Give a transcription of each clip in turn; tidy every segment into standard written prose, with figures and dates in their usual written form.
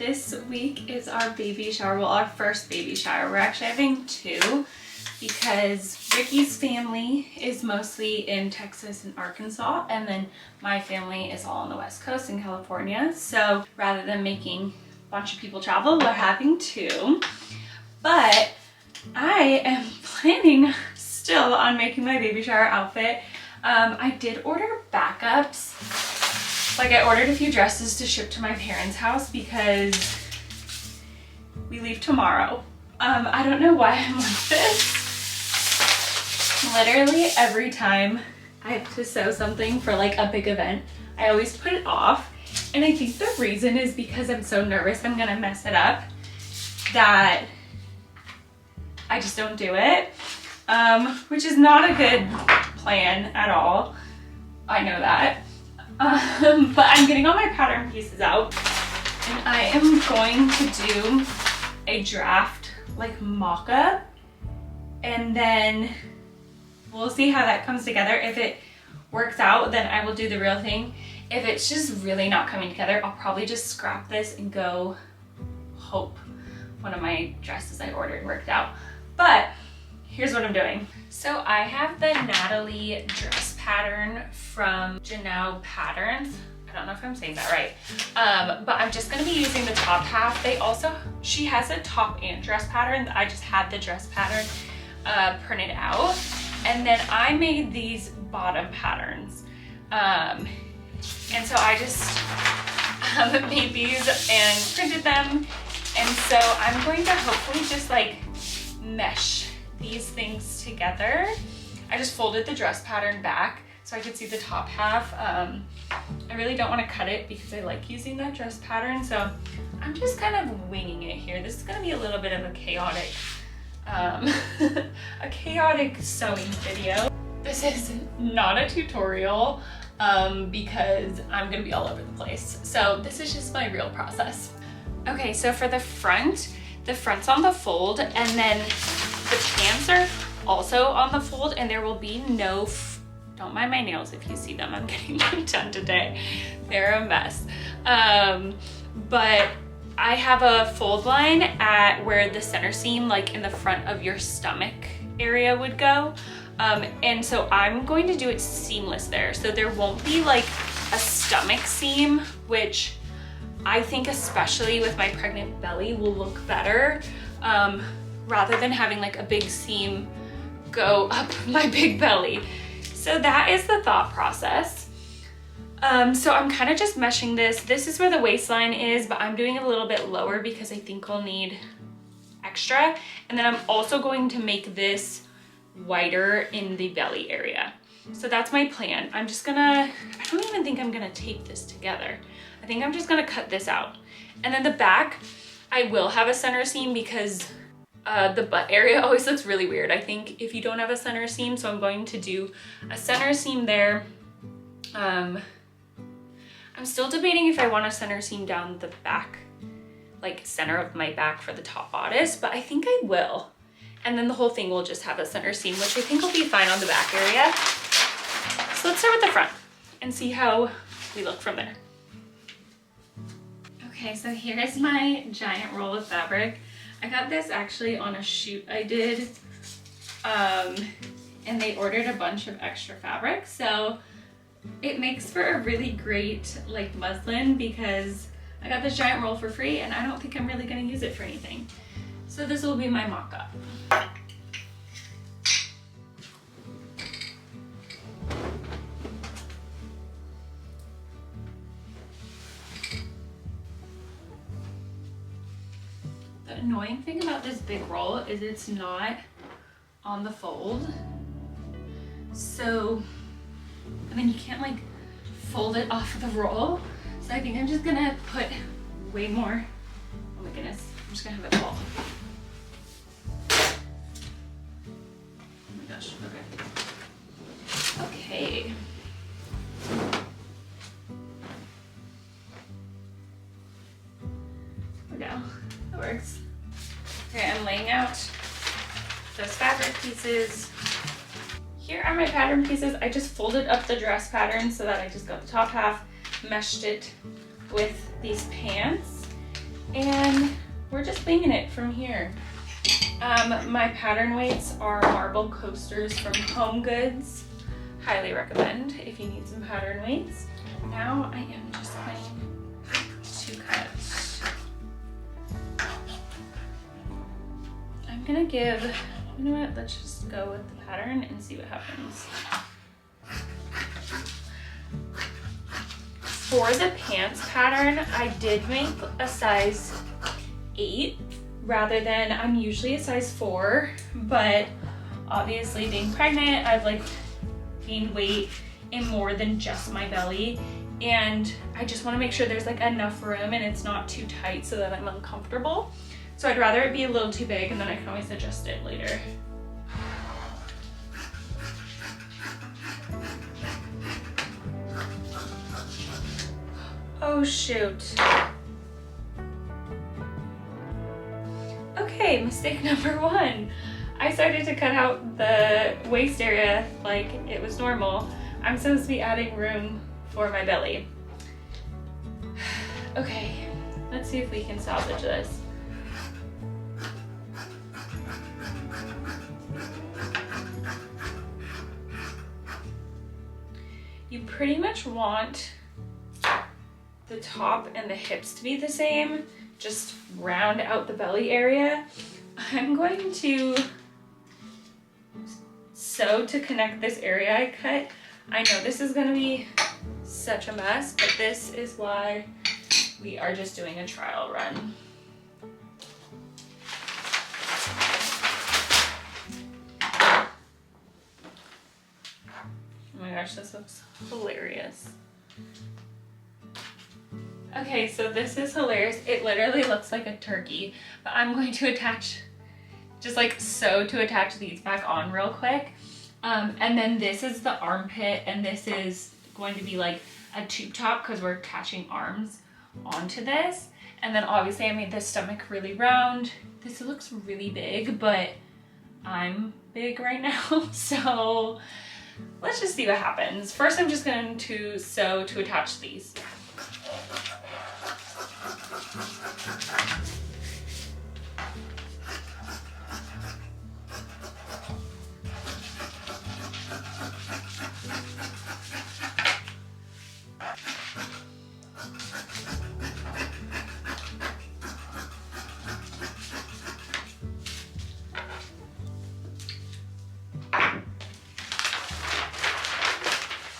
This week is our baby shower, well, our first baby shower. We're actually having two because Ricky's family is mostly in Texas and Arkansas, and then my family is all on the West Coast in California. So rather than making a bunch of people travel, we're having two. But I am planning still on making my baby shower outfit. I did order backups. Like, I ordered a few dresses to ship to my parents' house because we leave tomorrow. I don't know why I'm like this. Literally every time I have to sew something for like a big event, I always put it off. And I think the reason is because I'm so nervous I'm gonna mess it up that I just don't do it, which is not a good plan at all. I know that. But I'm getting all my pattern pieces out and I am going to do a draft like mock-up, and then we'll see how that comes together. If it works out, then I will do the real thing. If it's just really not coming together, I'll probably just scrap this and go hope one of my dresses I ordered worked out. But here's what I'm doing. So I have the Natalie dress pattern from Janelle Patterns. I don't know if I'm saying that right. But I'm just gonna be using the top half. She has a top and dress pattern. I just had the dress pattern printed out. And then I made these bottom patterns. And so I just made these and printed them. And so I'm going to hopefully just like mesh these things together. I just folded the dress pattern back so I could see the top half. I really don't want to cut it because I like using that dress pattern, so I'm just kind of winging it here. This is going to be a little bit of a chaotic sewing video. This is not a tutorial because I'm going to be all over the place. So this is just my real process. Okay, so for the front's on the fold, and then the pants are also on the fold, and there will be no, don't mind my nails if you see them, I'm getting them done today. They're a mess. But I have a fold line at where the center seam, like in the front of your stomach area, would go. And so I'm going to do it seamless there. So there won't be like a stomach seam, which I think especially with my pregnant belly will look better, rather than having like a big seam go up my big belly. So that is the thought process. So I'm kind of just meshing this. This is where the waistline is, but I'm doing it a little bit lower because I think I'll need extra. And then I'm also going to make this wider in the belly area. So that's my plan. I don't even think I'm gonna tape this together. I think I'm just gonna cut this out. And then the back, I will have a center seam because the butt area always looks really weird, I think, if you don't have a center seam. So I'm going to do a center seam there. I'm still debating if I want a center seam down the back, like center of my back for the top bodice, but I think I will. And then the whole thing will just have a center seam, which I think will be fine on the back area. So let's start with the front and see how we look from there. Okay, so here's my giant roll of fabric. I got this actually on a shoot I did, and they ordered a bunch of extra fabric. So it makes for a really great like muslin because I got this giant roll for free and I don't think I'm really gonna use it for anything. So this will be my mock-up. The annoying thing about this big roll is it's not on the fold. So, and then you can't like fold it off of the roll. So I think I'm just gonna put way more, oh my goodness, I'm just gonna have it fall. Oh my gosh, okay. Okay. There we go, that works. Okay, I'm laying out those fabric pieces. Here are my pattern pieces. I just folded up the dress pattern so that I just got the top half, meshed it with these pants. And we're just winging it from here. My pattern weights are marble coasters from Home Goods. Highly recommend if you need some pattern weights. Now I am just going to cut. I'm gonna give, you know what, let's just go with the pattern and see what happens. For the pants pattern, I did make a size 8 rather than, I'm usually a size 4, but obviously being pregnant, I've like gained weight in more than just my belly, and I just want to make sure there's like enough room and it's not too tight so that I'm uncomfortable. So I'd rather it be a little too big and then I can always adjust it later. Oh shoot. Okay, mistake number 1. I started to cut out the waist area like it was normal. I'm supposed to be adding room for my belly. Okay, let's see if we can salvage this. You pretty much want the top and the hips to be the same, just round out the belly area. I'm going to sew to connect this area I cut. I know this is gonna be such a mess, but this is why we are just doing a trial run. Oh my gosh, this looks hilarious. Okay, so this is hilarious. It literally looks like a turkey, but I'm going to attach, just like sew to attach these back on real quick. And then this is the armpit, and this is going to be like a tube top because we're attaching arms onto this. And then obviously I made this stomach really round. This looks really big, but I'm big right now, so let's just see what happens. First, I'm just going to sew to attach these.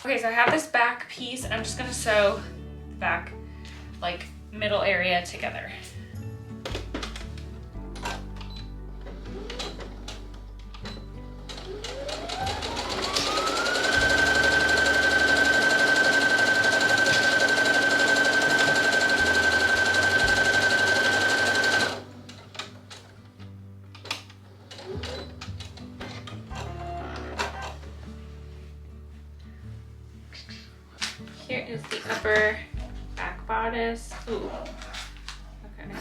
Okay, so I have this back piece and I'm just gonna sew the back, like, middle area together. Here is the upper back bodice. Ooh. Okay.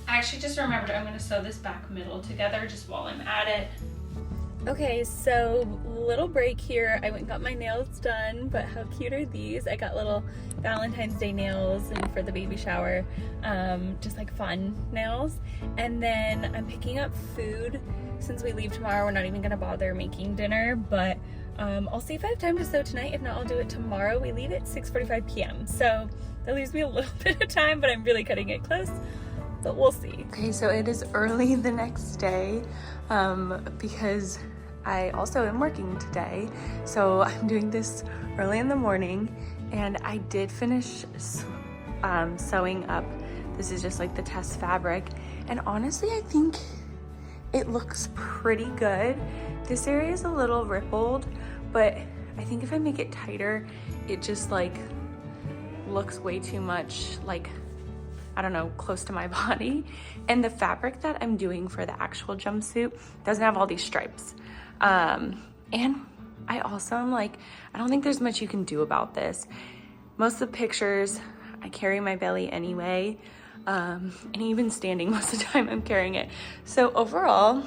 I actually just remembered I'm gonna sew this back middle together just while I'm at it. Okay, so little break here. I went and got my nails done, but how cute are these? I got little Valentine's Day nails and for the baby shower, just like fun nails. And then I'm picking up food. Since we leave tomorrow, we're not even gonna bother making dinner, but I'll see if I have time to sew tonight. If not, I'll do it tomorrow. We leave at 6:45 p.m. So that leaves me a little bit of time, but I'm really cutting it close. But we'll see. Okay, so it is early the next day because I also am working today. So I'm doing this early in the morning, and I did finish sewing up. This is just like the test fabric. And honestly, I think it looks pretty good. This area is a little rippled, but I think if I make it tighter, it just like looks way too much like I don't know, close to my body. And the fabric that I'm doing for the actual jumpsuit doesn't have all these stripes. And I also am like, I don't think there's much you can do about this. Most of the pictures, I carry my belly anyway. And even standing most of the time I'm carrying it. So overall,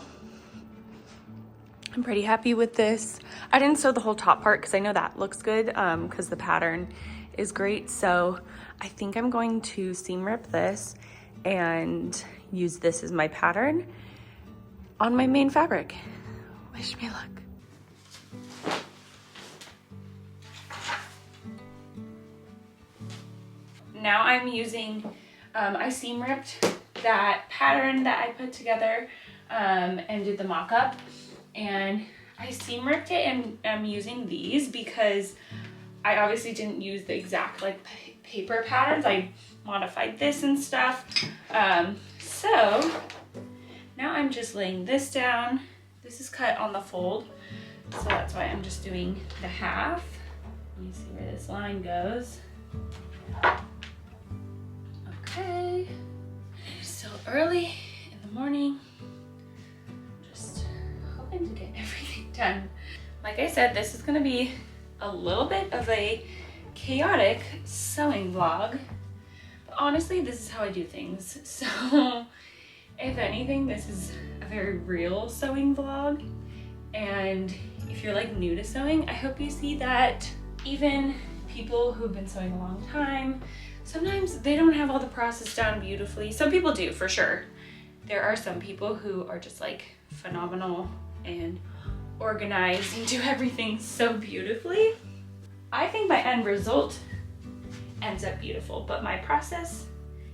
I'm pretty happy with this. I didn't sew the whole top part because I know that looks good because the pattern is great. So I think I'm going to seam rip this and use this as my pattern on my main fabric. Wish me luck. Now I'm using, I seam ripped that pattern that I put together and did the mock-up. And I seam ripped it and I'm using these because I obviously didn't use the exact like paper patterns. I modified this and stuff. So now I'm just laying this down. This is cut on the fold. So that's why I'm just doing the half. You see where this line goes. Okay. It's still early in the morning. Just hoping to get everything done. Like I said, this is gonna be a little bit of a chaotic sewing vlog. But honestly, this is how I do things. So if anything, this is a very real sewing vlog. And if you're like new to sewing, I hope you see that even people who've been sewing a long time, sometimes they don't have all the process down beautifully. Some people do, for sure. There are some people who are just like phenomenal and organized and do everything so beautifully. I think my end result ends up beautiful, but my process,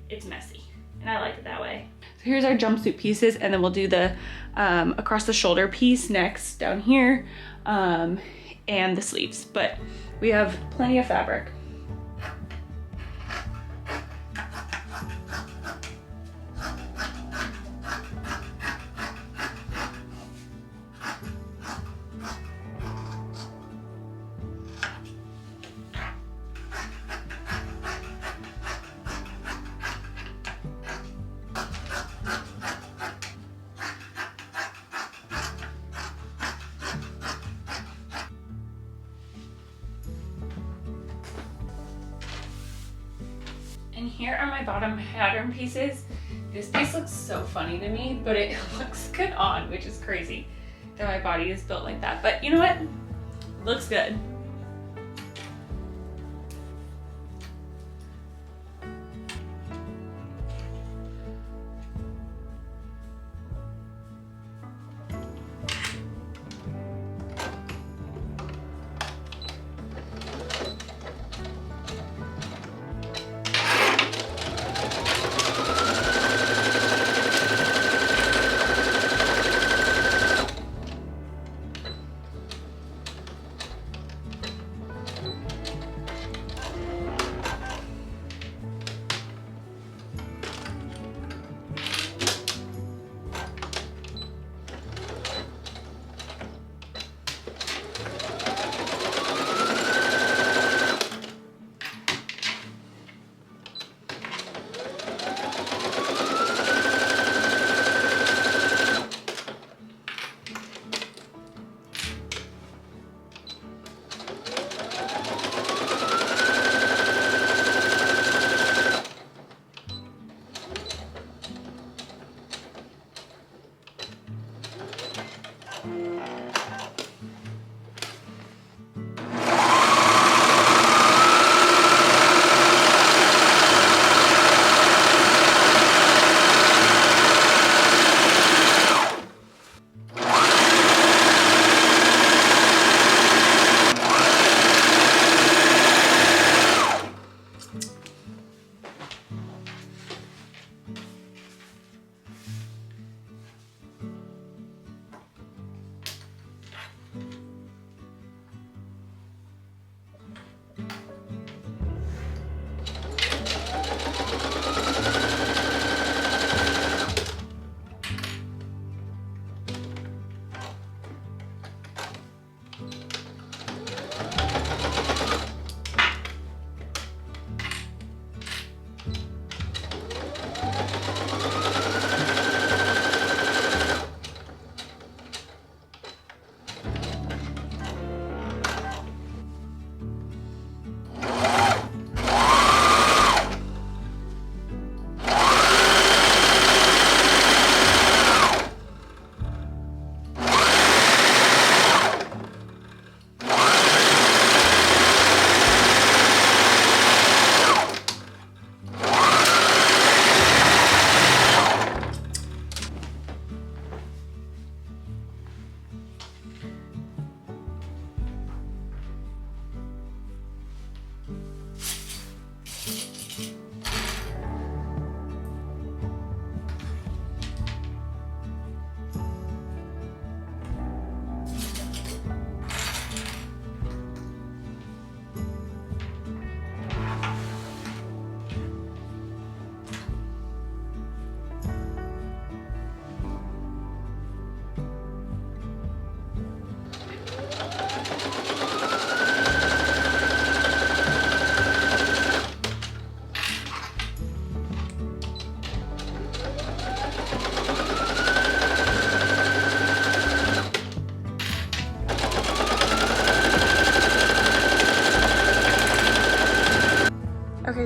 it's messy. And I like it that way. So here's our jumpsuit pieces, and then we'll do the across the shoulder piece next down here, and the sleeves. But we have plenty of fabric. And here are my bottom pattern pieces. This piece looks so funny to me, but it looks good on, which is crazy that my body is built like that. But you know what? It looks good.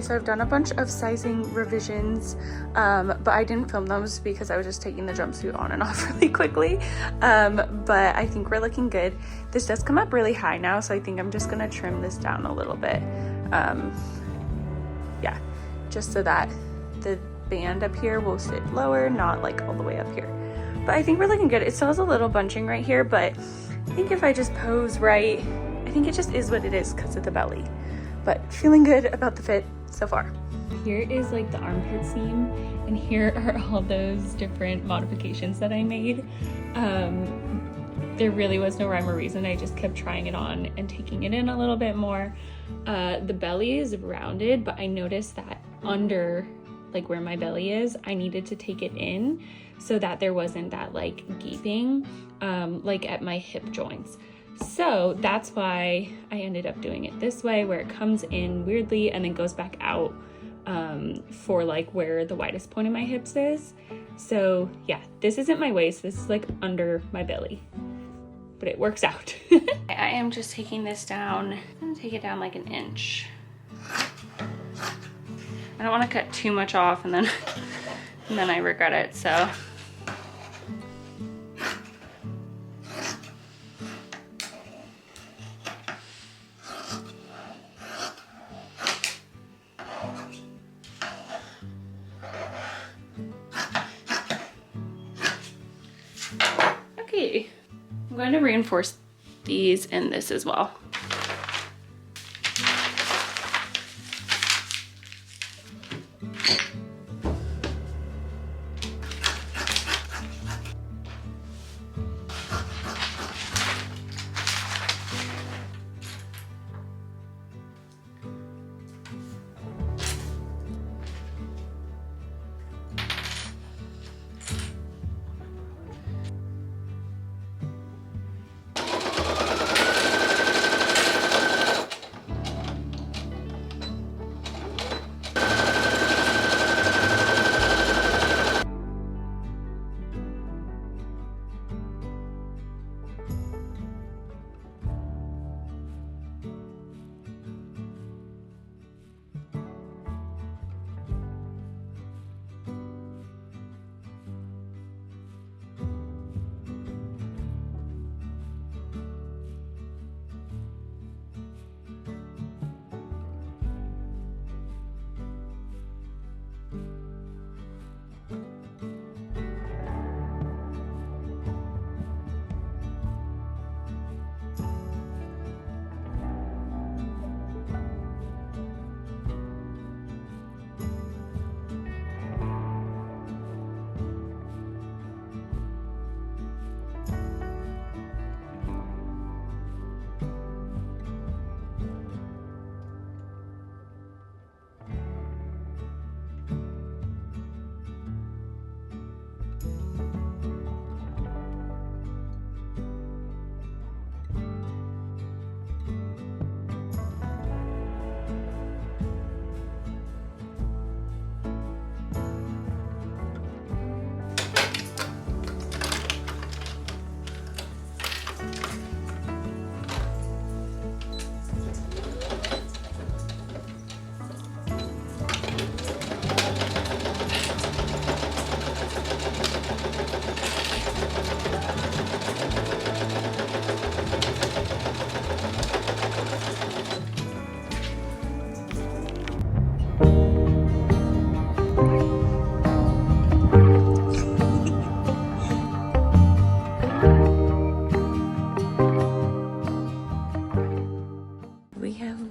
so I've done a bunch of sizing revisions, but I didn't film those because I was just taking the jumpsuit on and off really quickly. But I think we're looking good. This does come up really high now, so I think I'm just gonna trim this down a little bit. Yeah, just so that the band up here will sit lower, not like all the way up here. But I think we're looking good. It still has a little bunching right here, but I think if I just pose right, I think it just is what it is because of the belly. But feeling good about the fit so far. Here is like the armpit seam, and here are all those different modifications that I made. There really was no rhyme or reason. I just kept trying it on and taking it in a little bit more. The belly is rounded, but I noticed that under like where my belly is, I needed to take it in so that there wasn't that like gaping like at my hip joints. So that's why I ended up doing it this way, where it comes in weirdly and then goes back out for like where the widest point of my hips is. So yeah, this isn't my waist, this is like under my belly, but it works out. I am just taking this down. I'm gonna take it down like an inch. I don't want to cut too much off and then I regret it, so. Okay, I'm going to reinforce these in this as well.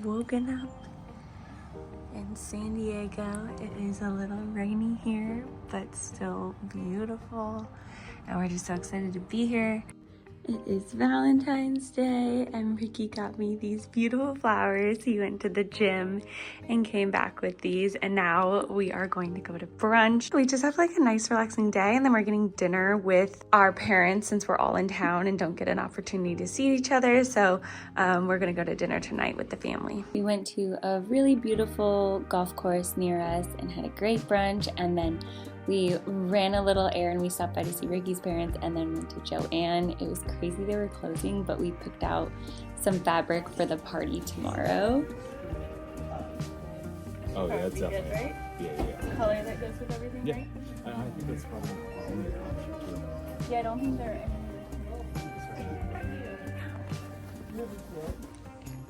Woken up in San Diego. It is a little rainy here, but still beautiful. And we're just so excited to be here. It is Valentine's Day, and Ricky got me these beautiful flowers. He went to the gym and came back with these, and now we are going to go to brunch. We just have like a nice relaxing day, and then we're getting dinner with our parents since we're all in town and don't get an opportunity to see each other. So we're gonna go to dinner tonight with the family. We went to a really beautiful golf course near us and had a great brunch, and then we ran a little errand. We stopped by to see Ricky's parents and then went to Joanne. It was crazy they were closing, but we picked out some fabric for the party tomorrow. Oh yeah, that's Good, definitely. right? Yeah. Color that goes with everything, Yeah. right? I think that's probably the only option too. Yeah, I don't think there are any.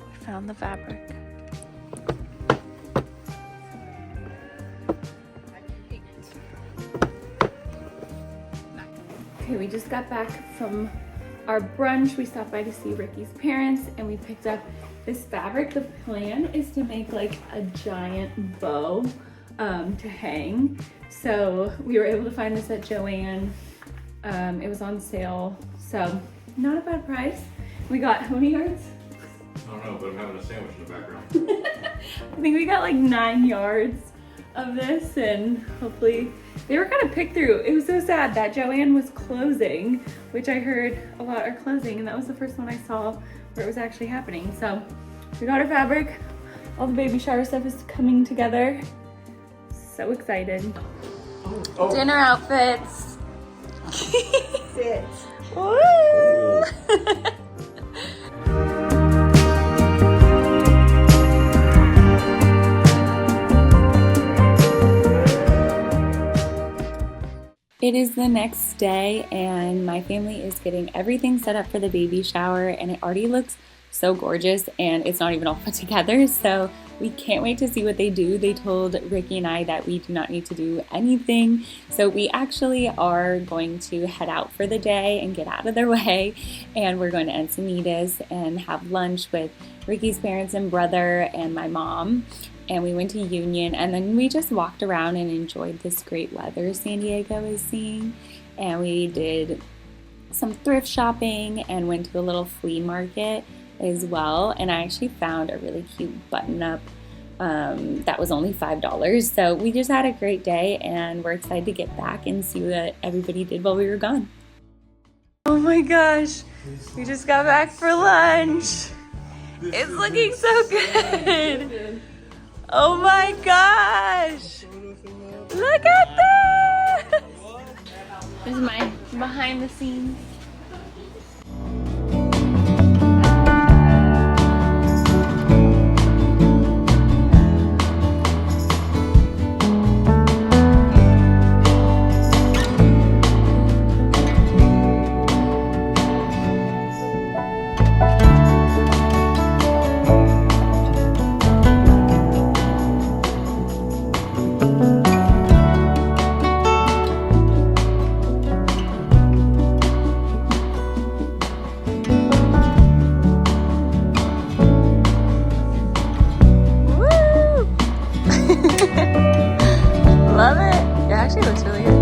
I found the fabric. Okay, we just got back from our brunch. We stopped by to see Ricky's parents and we picked up this fabric. The plan is to make like a giant bow to hang. So we were able to find this at Joann. It was on sale, so not a bad price. We got how many yards? I don't know, but I'm having a sandwich in the background. I think we got like 9 yards of this, and hopefully they were kind of picked through. It was so sad that Joann was closing, which I heard a lot are closing, and that was the first one I saw where it was actually happening. So we got our fabric. All the baby shower stuff is coming together. So excited. Oh. Dinner outfits. Sit. Woo! It is the next day and my family is getting everything set up for the baby shower, and it already looks so gorgeous and it's not even all put together, so we can't wait to see what they do. They told Ricky and I that we do not need to do anything, so we actually are going to head out for the day and get out of their way, and we're going to Encinitas and have lunch with Ricky's parents and brother and my mom. And we went to Union, and then we just walked around and enjoyed this great weather San Diego is seeing. And we did some thrift shopping and went to a little flea market as well. And I actually found a really cute button-up that was only $5. So we just had a great day, and we're excited to get back and see what everybody did while we were gone. Oh my gosh, we just got back for lunch. It's looking so good. Oh my gosh! Look at this! This is my behind the scenes. Love it. It actually looks really good.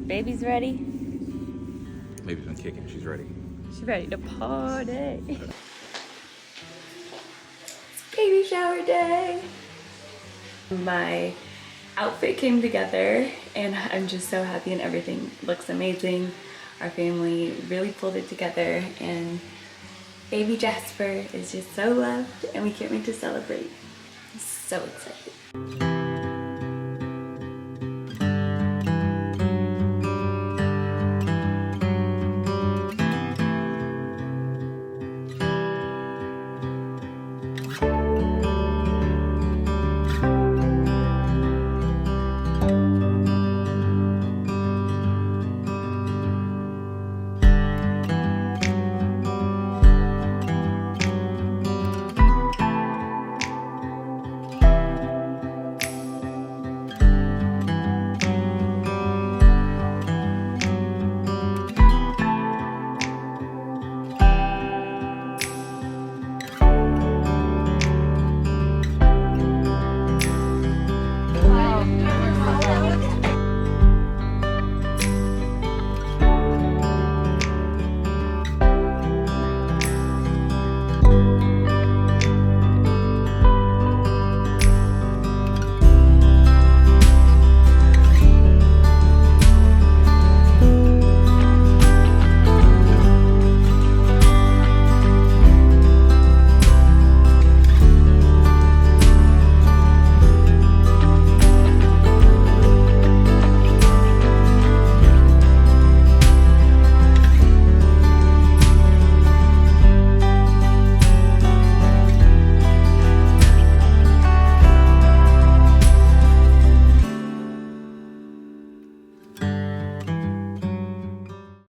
Baby's ready. Baby's been kicking. She's ready. She's ready to party. It's baby shower day. My outfit came together and I'm just so happy, and everything looks amazing. Our family really pulled it together, and baby Jasper is just so loved, and we can't wait to celebrate. So excited.